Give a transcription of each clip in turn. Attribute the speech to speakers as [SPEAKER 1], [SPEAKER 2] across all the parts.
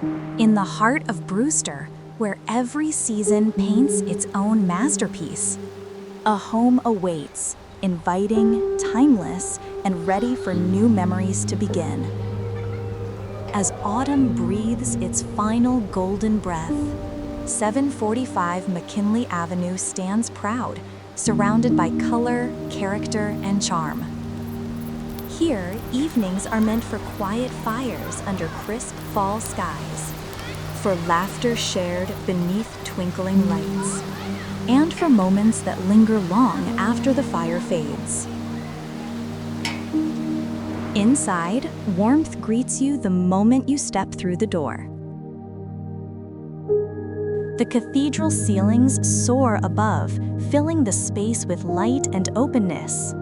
[SPEAKER 1] In the heart of Brewster, where every season paints its own masterpiece, a home awaits, inviting, timeless, and ready for new memories to begin. As autumn breathes its final golden breath, 745 McKinley Avenue stands proud, surrounded by color, character, and charm. Here, evenings are meant for quiet fires under crisp fall skies, for laughter shared beneath twinkling lights, and for moments that linger long after the fire fades. Inside, warmth greets you the moment you step through the door. The cathedral ceilings soar above, filling the space with light and openness,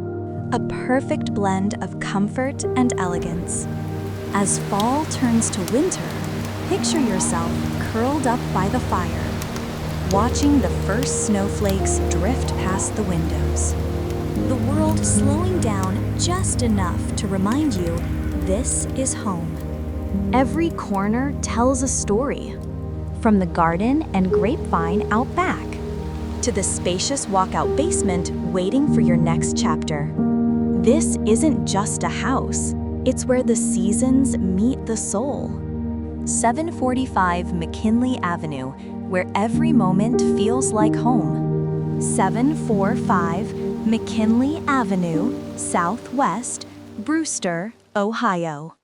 [SPEAKER 1] a perfect blend of comfort and elegance. As fall turns to winter, picture yourself curled up by the fire, watching the first snowflakes drift past the windows. The world slowing down just enough to remind you this is home. Every corner tells a story, from the garden and grapevine out back to the spacious walkout basement waiting for your next chapter. This isn't just a house, it's where the seasons meet the soul. 745 McKinley Avenue, where every moment feels like home. 745 McKinley Avenue, Southwest, Brewster, Ohio.